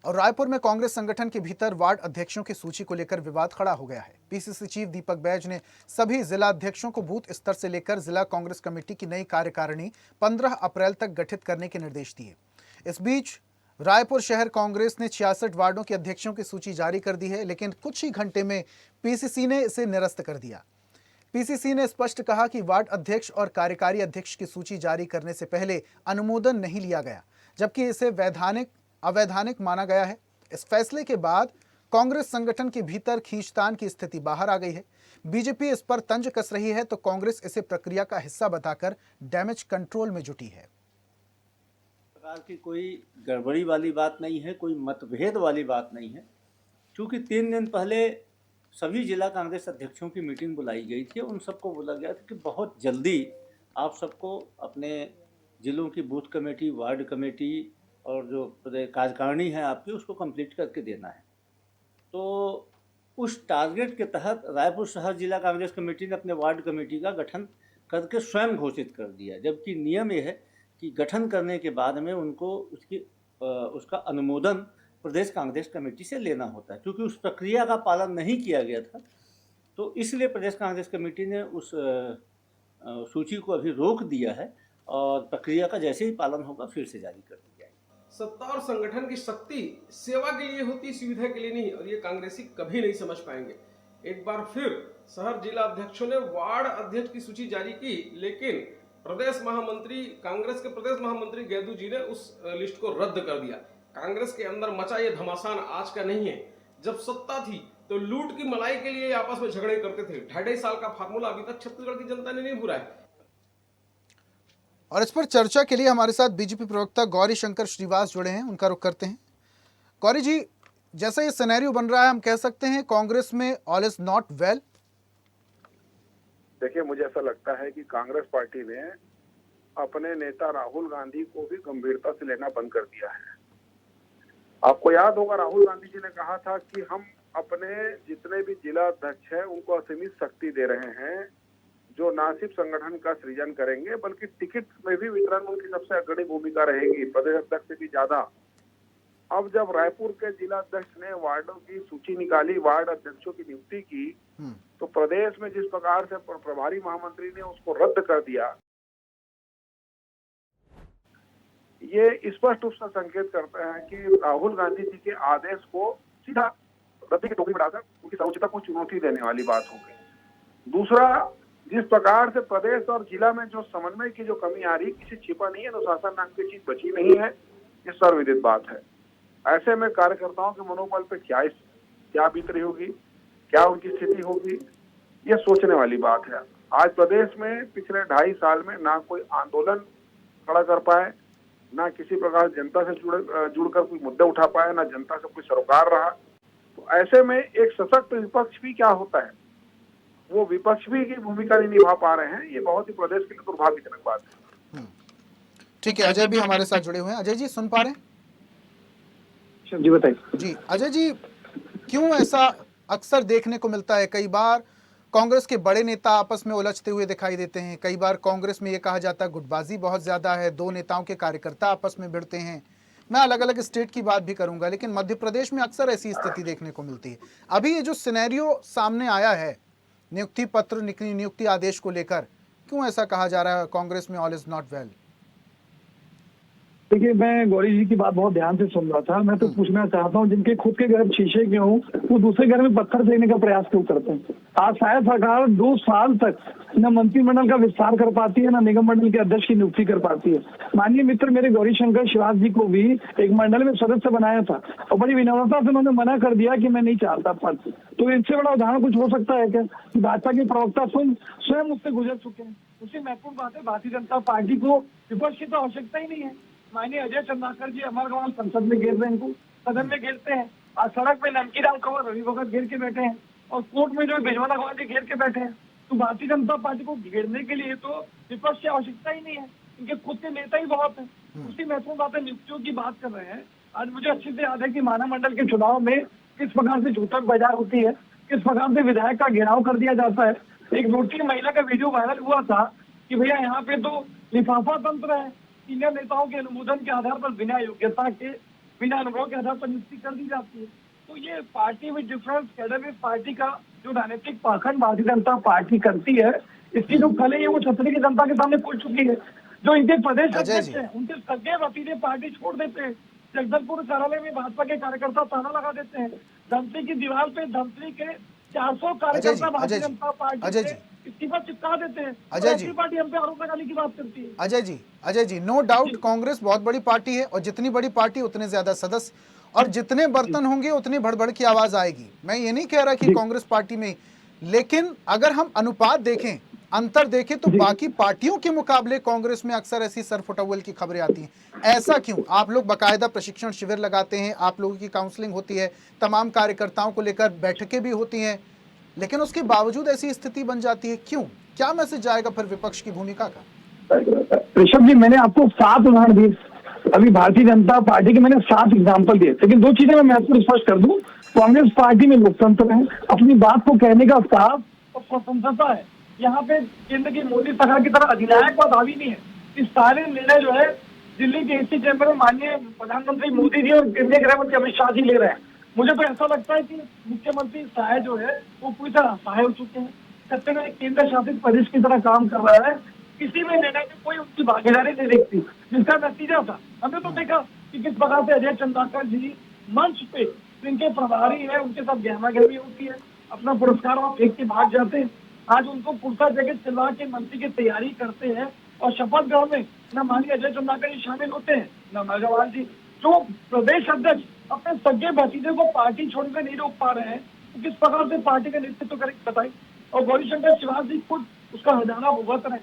और रायपुर में कांग्रेस संगठन के भीतर वार्ड अध्यक्षों की सूची को लेकर विवाद खड़ा हो गया है। पीसीसी चीफ दीपक बैज ने सभी जिला अध्यक्षों को बूथ स्तर से लेकर जिला कांग्रेस कमेटी की नई कार्यकारिणी 15 अप्रैल तक गठित करने के निर्देश दिए। इस बीच रायपुर शहर कांग्रेस ने 66 वार्डों के अध्यक्षों की सूची जारी कर दी है, लेकिन कुछ ही घंटे में पीसीसी ने इसे निरस्त कर दिया। पीसीसी ने स्पष्ट कहा कि वार्ड अध्यक्ष और कार्यकारी अध्यक्ष की सूची जारी करने से पहले अनुमोदन नहीं लिया गया, जबकि इसे अवैधानिक माना गया है। इस फैसले के बाद कांग्रेस संगठन के भीतर खींचतान की स्थिति बाहर आ गई है। बीजेपी इस पर तंज कस रही है तो कांग्रेस इसे प्रक्रिया का हिस्सा बताकर डैमेज कंट्रोल में जुटी है। प्रकार की कोई गड़बड़ी वाली बात नहीं है, कोई मतभेद वाली बात नहीं है। क्योंकि 3 दिन पहले सभी जिला कांग्रेस अध्यक्षों की मीटिंग बुलाई गई थी। उन सबको बोला गया था कि बहुत जल्दी आप सबको अपने जिलों की बूथ कमेटी, वार्ड कमेटी और जो कार्यकारिणी है आपकी, उसको कंप्लीट करके देना है। तो उस टारगेट के तहत रायपुर शहर जिला कांग्रेस कमेटी ने अपने वार्ड कमेटी का गठन करके स्वयं घोषित कर दिया, जबकि नियम यह है कि गठन करने के बाद में उनको उसका अनुमोदन प्रदेश कांग्रेस कमेटी से लेना होता है। क्योंकि उस प्रक्रिया का पालन नहीं किया गया था, तो इसलिए प्रदेश कांग्रेस कमेटी ने उस सूची को अभी रोक दिया है और प्रक्रिया का जैसे ही पालन होगा फिर से जारी कर दी जाएगी। सत्ता और संगठन की शक्ति सेवा के लिए होती, सुविधा के लिए नहीं, और ये कांग्रेसी कभी नहीं समझ पाएंगे। एक बार फिर शहर जिला अध्यक्षों ने वार्ड अध्यक्ष की सूची जारी की, लेकिन कांग्रेस के प्रदेश महामंत्री गैदू जी ने उस लिस्ट को रद्द कर दिया। कांग्रेस के अंदर मचा ये घमासान आज का नहीं है। जब सत्ता थी तो लूट की मलाई के लिए आपस में झगड़े करते थे। 2.5 साल का फार्मूला अभी तक छत्तीसगढ़ की जनता ने नहीं भूला है। और इस पर चर्चा के लिए हमारे साथ बीजेपी प्रवक्ता गौरी शंकर श्रीवास जुड़े हैं, उनका रुख करते हैं। गौरी जी, जैसा ये सिनेरियो बन रहा है, हम कह सकते हैं कांग्रेस में ऑल इज नॉट वेल। देखिए, मुझे ऐसा लगता है कि कांग्रेस पार्टी ने अपने नेता राहुल गांधी को भी गंभीरता से लेना बंद कर दिया है। आपको याद होगा, राहुल गांधी जी ने कहा था कि हम अपने जितने भी जिला अध्यक्ष हैं उनको असीमित शक्ति दे रहे हैं, जो ना सिर्फ संगठन का सृजन करेंगे बल्कि टिकट में भी वितरण उनकी सबसे अग्रणी भूमिका रहेगी, प्रदेश अध्यक्ष से भी ज्यादा। अब जब रायपुर के जिला अध्यक्ष ने वार्डों की सूची निकाली, वार्ड अध्यक्षों की नियुक्ति की, तो प्रदेश में जिस प्रकार से प्रभारी महामंत्री ने उसको रद्द कर दिया, ये स्पष्ट रूप से संकेत करते हैं कि राहुल गांधी जी के आदेश को सीधा रद्दी की टोकरी बढ़ाकर उनकी सर्वोच्चता को चुनौती देने वाली बात हो गई। दूसरा, जिस प्रकार से प्रदेश और जिला में जो समन्वय की जो कमी आ रही, किसी छिपा नहीं है, अनुशासन नाम की चीज बची नहीं है, ये सर्वविदित बात है। ऐसे में कार्यकर्ताओं के मनोबल पे क्या बीत रही होगी, क्या उनकी स्थिति होगी, ये सोचने वाली बात है। आज प्रदेश में पिछले 2.5 साल में ना कोई आंदोलन खड़ा कर पाए, ना किसी प्रकार जनता से जुड़कर कोई मुद्दे उठा पाए, ना जनता से कोई सरोकार रहा। तो ऐसे में एक सशक्त विपक्ष भी क्या होता है, वो विपक्ष भी की भूमिका नहीं निभा पा रहे हैं। ये बहुत ही प्रदेश के लिए दुर्भाग्यजनक बात है। ठीक है, अजय भी हमारे साथ जुड़े हुए हैं। अजय जी, सुन पा रहे हैं? जी बताइए। जी अजय जी, क्यों ऐसा अक्सर देखने को मिलता है? कई बार कांग्रेस के बड़े नेता आपस में उलझते हुए दिखाई देते हैं, कई बार कांग्रेस में ये कहा जाता है गुटबाजी बहुत ज्यादा है, 2 नेताओं के कार्यकर्ता आपस में भिड़ते हैं। मैं अलग अलग स्टेट की बात भी करूंगा, लेकिन मध्य प्रदेश में अक्सर ऐसी स्थिति देखने को मिलती है। अभी ये जो सिनेरियो सामने आया है नियुक्ति पत्र, नियुक्ति आदेश को लेकर, क्यों ऐसा कहा जा रहा है कांग्रेस में ऑल इज नॉट वेल? देखिए, मैं गौरी जी की बात बहुत ध्यान से सुन रहा था। मैं तो पूछना चाहता हूँ, जिनके खुद के घर शीशे के हों, वो दूसरे घर में पत्थर फेंकने का प्रयास क्यों करते हैं? आज शायद सरकार 2 साल तक न मंत्रिमंडल का विस्तार कर पाती है, न निगम मंडल के अध्यक्ष की नियुक्ति कर पाती है। माननीय मित्र मेरे गौरी शंकर श्रीवास जी को भी एक मंडल में सदस्य बनाया था और बड़ी विनम्रता से उन्होंने मना कर दिया कि मैं नहीं चाहता पद। तो इससे बड़ा उदाहरण कुछ हो सकता है क्या? भाजपा के प्रवक्ता स्वयं उससे गुजर चुके हैं। उससे महत्वपूर्ण बात है, भारतीय जनता पार्टी को विपक्ष की तो आवश्यकता ही नहीं है। माननीय अजय चंद्राकर जी अमरगवाल संसद में घेर रहे हैं, इनको सदन में घेरते हैं। आज सड़क में नमकीराम कंवर, रवि भगत घेर के बैठे हैं, और कोर्ट में जो बिजवाना गांधी घेर के बैठे हैं। तो भारतीय जनता पार्टी को घेरने के लिए तो विपक्ष की आवश्यकता ही नहीं है, उनके खुद के नेता ही बहुत है। उसी महत्वपूर्ण बात है, नियुक्तियों की बात कर रहे हैं। आज मुझे अच्छे से याद है कि मानव मंडल के चुनाव में किस प्रकार से झूठक बाजार होती है, किस प्रकार से विधायक का घेराव कर दिया जाता है। एक रोटी महिला का वीडियो वायरल हुआ था कि भैया यहाँ पे तो लिफाफा तंत्र है, सीनियर नेताओं के अनुमोदन के आधार पर बिना योग्यता के बिना अनुभव के आधार पर नियुक्ति कर दी जाती है। तो ये party with difference cadre with party का जो राजनीतिक पाखंड भारतीय जनता पार्टी करती है, इसकी जो खल है वो छतरी की जनता के सामने खुल चुकी है। जो इनके प्रदेश अजय अध्यक्ष जी। हैं, उनके सगे वतीले पार्टी छोड़ देते हैं। जगदलपुर कार्यालय में भाजपा के कार्यकर्ता ताला लगा देते हैं। धमतरी की दीवार पे धमतरी के 400 कार्यकर्ता भारतीय जनता पार्टी अजय से जी। इस्तीफा चिपका देते हैं। अजय और जी। ऐसी पार्टी हम पे आरोप लगाने की बात करती है। अजय जी, नो डाउट कांग्रेस बहुत बड़ी पार्टी है और जितनी बड़ी पार्टी उतने ज्यादा सदस्य और जितने बर्तन होंगे उतनी भड़बड़ की आवाज आएगी। मैं ये नहीं कह रहा कि कांग्रेस पार्टी में, लेकिन अगर हम अनुपात देखें, अंतर देखें तो बाकी पार्टियों के मुकाबले कांग्रेस में अक्सर ऐसी सरफुटअव्वल की खबरें आती हैं। ऐसा क्यों? आप लोग बाकायदा प्रशिक्षण शिविर लगाते हैं, आप लोगों की काउंसलिंग होती है, तमाम कार्यकर्ताओं को लेकर बैठकें भी होती हैं, लेकिन उसके बावजूद ऐसी स्थिति बन जाती है, क्यों? क्या मैसेज जाएगा फिर विपक्ष की भूमिका का? ऋषभ जी, मैंने आपको 7 उदाहरण दिए। अभी भारतीय जनता पार्टी के मैंने 7 एग्जाम्पल दिए, लेकिन 2 चीजें मैं आपको स्पष्ट कर दूं। कांग्रेस पार्टी में लोकतंत्र है, अपनी बात को कहने का साफ और स्वतंत्रता है। यहाँ पे केंद्र की मोदी सरकार की तरह अधिनायकवाद हावी नहीं है। इस सारे निर्णय जो है दिल्ली के एसी चैम्बर में माननीय प्रधानमंत्री मोदी जी और केंद्रीय गृह मंत्री अमित शाह जी ले रहे हैं। मुझे तो ऐसा लगता है कि मुख्यमंत्री सहाय जो है वो पूरी तरह सहाय हो चुके हैं। सत्य में केंद्र शासित प्रदेश की तरह काम कर रहा है। किसी भी निर्णय में कोई उनकी भागीदारी नहीं दिखती, जिसका नतीजा था हमने तो देखा कि किस प्रकार से अजय चंद्राकर जी मंच पे जिनके प्रभारी है उनके साथ गहमागहमी होती है, अपना पुरस्कार वहां फेंक के भाग जाते हैं। आज उनको कुर्ता जगह चिल्ला के मंत्री की तैयारी करते हैं और शपथ ग्रहण में न माननीय अजय चंद्राकर जी शामिल होते हैं न नागवाल जी। जो प्रदेश अध्यक्ष अपने सगे भतीजे को पार्टी छोड़कर नहीं रोक पा रहे हैं, तो किस प्रकार से पार्टी का नेतृत्व करेंगे बताइए। और गौरीशंकर शिवाजी जी खुद उसका हजाना भुगत रहे।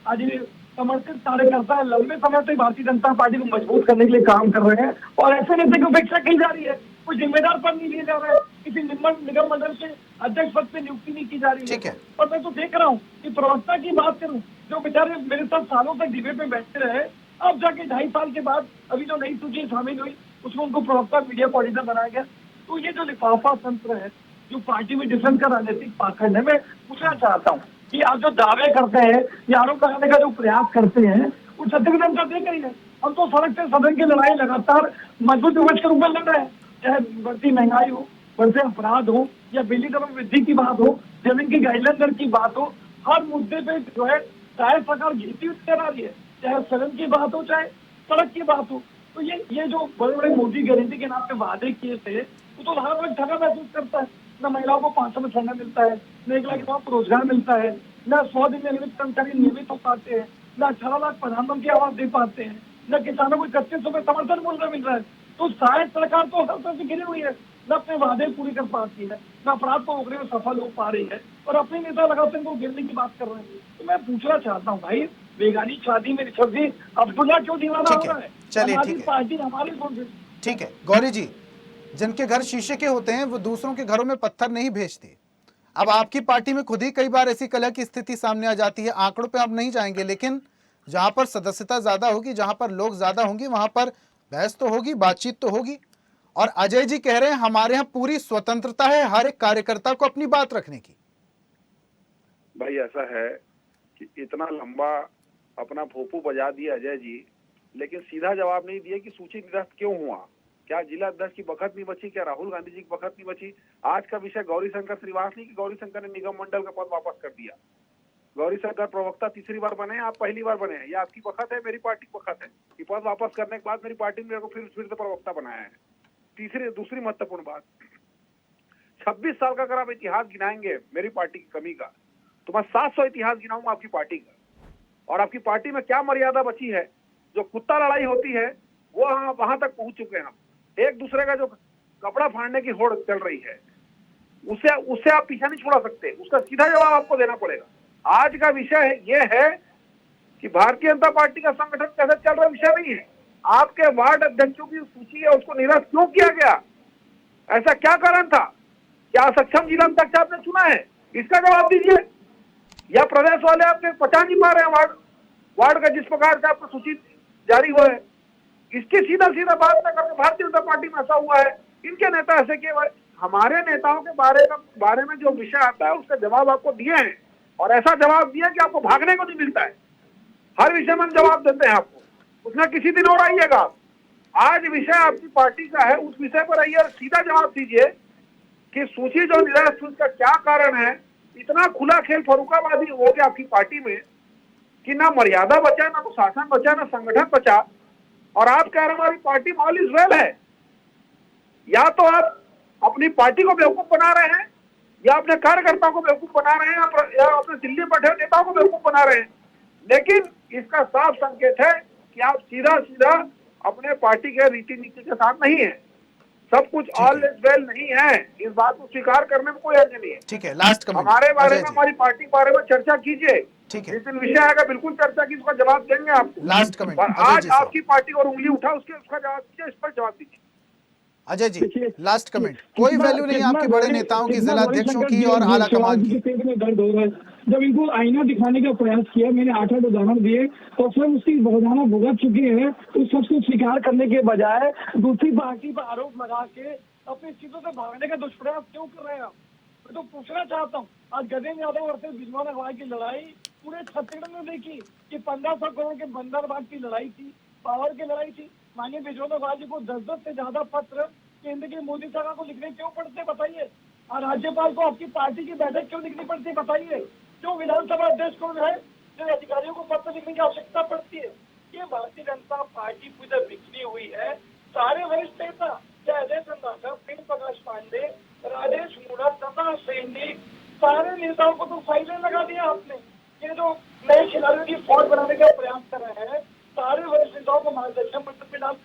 आज ये समर्पित कार्यकर्ता लंबे समय से भारतीय जनता पार्टी को मजबूत करने के लिए काम कर रहे हैं और ऐसे नेता की उपेक्षा की जा रही है। कोई जिम्मेदार पद नहीं लिए जा रहा है, किसी निगम मंडल से अध्यक्ष पद पे नियुक्ति नहीं की जा रही ठीक है। और मैं तो देख रहा हूँ कि प्रवक्ता की बात करूँ, जो बेचारे मेरे साथ सालों तक डिबेट में बैठते रहे, अब जाके 2.5 साल के बाद अभी जो नई सूची शामिल हुई उसमें उनको प्रवक्ता मीडिया कोऑर्डिनेटर बनाया गया। तो ये जो लिफाफा तंत्र है, जो पार्टी में डिफरेंस का राजनीतिक पाखंड है, मैं पूछना चाहता हूँ कि आप जो दावे करते हैं या आरोप लगाने का जो प्रयास करते हैं वो सत्याग्रह का देख रही है। हम तो सड़क से सदन की लड़ाई लगातार मजबूत विपक्ष के रूप में लड़ रहे हैं, चाहे बढ़ती महंगाई हो, बढ़ते अपराध हो या बिजली दरों में वृद्धि की बात हो, जमीन की गाइडलाइन दर की बात हो, हर मुद्दे पे जो है चाहे सरकार घिरती हुई नजर आ रही है, चाहे सदन की बात हो चाहे सड़क की बात हो। तो ये जो बड़े बड़े मोदी गारंटी के नाम पे वादे किए थे वो तो हर वक्त ठगा महसूस करता है। न महिलाओं को 500 में ठंडा मिलता है, न 1 लाख युवाओं को रोजगार मिलता है, न 100 दिन में नियमित कर्मचारी नियमित हो पाते हैं, न 18 लाख प्रधानमंत्री आवास दे पाते हैं, न किसानों को 3100 में समर्थन मूल्य मिल रहा है। तो शायद सरकार तो हर तरह से घिरी हुई है, न अपने वादे पूरी कर पाती है, न अपराध को रोकने में सफल हो पा रही है और अपने नेता लगातार इनको गिरने की बात कर रहे हैं। तो मैं पूछना चाहता हूँ भाई, बेगानी शादी में ऋषभ जी अब्दुल्ला क्यों दीवाना हो रहा है? चलिए, हमारी ठीक है। पार्टी हमारी गुण। ठीक है गौरी जी, जिनके घर शीशे के होते हैं वो दूसरों के घरों में पत्थर नहीं भेजते। अब आपकी पार्टी में खुद ही कई बार ऐसी कलह की स्थिति सामने आ जाती है। आंकड़ों पे हम नहीं जाएंगे, लेकिन जहां पर सदस्यता ज्यादा होगी, जहां पर लोग ज्यादा होंगे, वहां पर बहस तो होगी, बातचीत तो होगी। और अजय जी कह रहे हैं हमारे यहाँ पूरी स्वतंत्रता है हर एक कार्यकर्ता को अपनी बात रखने की। भाई ऐसा है कि इतना लंबा अपना फोफू बजा दिया अजय जी, लेकिन सीधा जवाब नहीं दिया कि सूची निरस्त क्यों हुआ। क्या जिला अध्यक्ष की बखत नहीं बची? क्या राहुल गांधी जी की बखत नहीं बची? आज का विषय गौरीशंकर श्रीवास नहीं कि गौरीशंकर ने निगम मंडल का पद वापस कर दिया। गौरीशंकर प्रवक्ता 3री बार बने, आप पहली बार बने हैं। ये आपकी बखत है, मेरी पार्टी की बखत है कि पद वापस करने के बाद मेरी पार्टी ने मेरे को फिर से प्रवक्ता बनाया है। दूसरी महत्वपूर्ण बात, 26 साल का अगर आप इतिहास गिनाएंगे मेरी पार्टी की कमी का, तो मैं 700 इतिहास गिनाऊंगा आपकी पार्टी का। और आपकी पार्टी में क्या मर्यादा बची है? जो कुत्ता लड़ाई होती है वो वहां तक पहुंच चुके हैं हम। एक दूसरे का जो कपड़ा फाड़ने की होड़ चल रही है उससे आप पीछा नहीं छुड़ा सकते। उसका सीधा जवाब आपको देना पड़ेगा। आज का विषय ये है कि भारतीय जनता पार्टी का संगठन कैसे चल रहा विषय नहीं है। आपके वार्ड अध्यक्षों की सूची है, उसको निरस्त क्यों किया गया? ऐसा क्या कारण था? क्या सक्षम जिला अध्यक्ष आपने चुना है? इसका जवाब दीजिए। या प्रदेश वाले आपके पचा नहीं पा रहे हैं वार्ड का जिस प्रकार से आपको सूची जारी हुआ है, इसकी सीधा बात न करके भारतीय जनता पार्टी में ऐसा हुआ है, इनके नेता ऐसे किए हुए। हमारे नेताओं के बारे में जो विषय आता है उसका जवाब आपको दिए हैं और ऐसा जवाब दिया कि आपको भागने को नहीं मिलता है। हर विषय में हम जवाब देते हैं आपको, उसमें किसी दिन और आइएगा आज विषय आपकी पार्टी का है, उस विषय पर आइए और सीधा जवाब दीजिए कि सूची जो निरस्त हुई उसका क्या कारण है। इतना खुला खेल फरुखाबादी हो गया आपकी पार्टी में कि ना मर्यादा बचा, ना शासन बचा, ना संगठन बचा, और आप कह रहे हैं हमारी पार्टी ऑल इज वेल है। या तो आप अपनी पार्टी को बेवकूफ बना रहे हैं, या अपने कार्यकर्ताओं को बेवकूफ बना रहे हैं, या अपने दिल्ली बैठे नेताओं को बेवकूफ बना रहे हैं। लेकिन इसका साफ संकेत है कि आप सीधा सीधा अपने पार्टी के रीति नीति के साथ नहीं है। सब कुछ ऑल इज वेल नहीं है, इस बात को स्वीकार करने में कोई हर्ज नहीं है। ठीक है, लास्ट कमेंट हमारे बारे में, हमारी पार्टी के बारे में चर्चा कीजिए। ठीक है, जिस दिन विषय आएगा बिल्कुल चर्चा की, उसका जवाब देंगे आपको। लास्ट कमेंट और आज आपकी पार्टी और उंगली उठा, उसका जवाब दीजिए, इस पर जवाब दीजिए। Ajay ji, last comment. कोई वैल्यू नहीं आपके बड़े नेताओं की, जिलाध्यक्षों की और आला कमान की। पेट में दर्द हो रहा है। जब इनको आईना दिखाने का प्रयास किया, मैंने 8 उदाहरण दिए और सब उसकी बहुधाना भुगत चुके हैं। उस सबको स्वीकार करने के बजाय दूसरी पार्टी पर आरोप लगा के अपनी चीजों से भागने का दुष्प्रयास क्यों कर रहे हैं आप? मैं तो पूछना चाहता हूँ, आज गजेंद्र यादव और बिजनौर अगवा की लड़ाई पूरे छत्तीसगढ़ में देखी कि 1500 करोड़ के बंदरबाग की लड़ाई थी, पावर की लड़ाई थी। माननीय बिजनौर अगवा जी को 10 से ज्यादा पत्र केंद्र की मोदी सरकार को लिखने क्यों पड़ते बताइए? और राज्यपाल को आपकी पार्टी की बैठक क्यों लिखनी पड़ती है बताइए? क्यों विधानसभा अध्यक्ष को जो है जो अधिकारियों को पत्र लिखने की आवश्यकता पड़ती है? ये भारतीय जनता पार्टी पूरी बिखरी हुई है। सारे वरिष्ठ नेता, चाहे अजय चंद्राकर, प्रेम प्रकाश पांडे, राजेश मूणा, तथा सैनी, सारे नेताओं को तो फाइलें लगा दिया आपने। ये जो नए खिलाड़ियों की फौज बनाने का प्रयास कर रहे हैं, सारे वरिष्ठ नेताओं को मार्गदर्शन मंत्र पे डाल,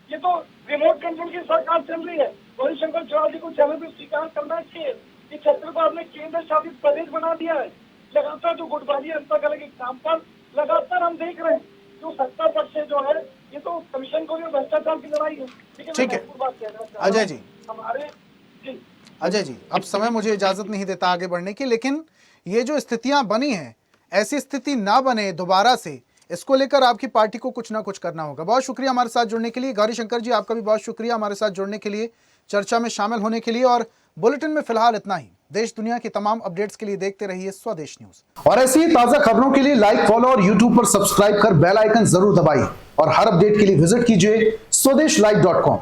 ये तो रिमोट कंट्रोल की सरकार चल रही है। रविशंकर चौहान जी को चैनल पर स्वीकार करना चाहिए कि छत्तीसगढ़ ने केंद्र शासित प्रदेश बना दिया है। लगातार जो गुटबाजी अंतर्गत के काम पर लगातार हम देख रहे हैं, जो सत्ता पक्ष से जो है, ये तो कमीशन को भी भ्रष्टाचार की लड़ाई है। ठीक है अजय जी, हमारे जी अजय जी, अब समय मुझे इजाजत नहीं देता आगे बढ़ने की, लेकिन ये जो स्थितियां बनी हैं, ऐसी स्थिति ना बने दोबारा से, इसको लेकर आपकी पार्टी को कुछ ना कुछ करना होगा। बहुत शुक्रिया हमारे साथ जुड़ने के लिए। गौरीशंकर जी, आपका भी बहुत शुक्रिया हमारे साथ जुड़ने के लिए, चर्चा में शामिल होने के लिए। और बुलेटिन में फिलहाल इतना ही। देश दुनिया की तमाम अपडेट्स के लिए देखते रहिए स्वदेश न्यूज। और ऐसी ही ताजा खबरों के लिए लाइक, फॉलो और यूट्यूब पर सब्सक्राइब कर बेल आइकन जरूर दबाइए। और हर अपडेट के लिए विजिट कीजिए स्वदेशलाइव.com।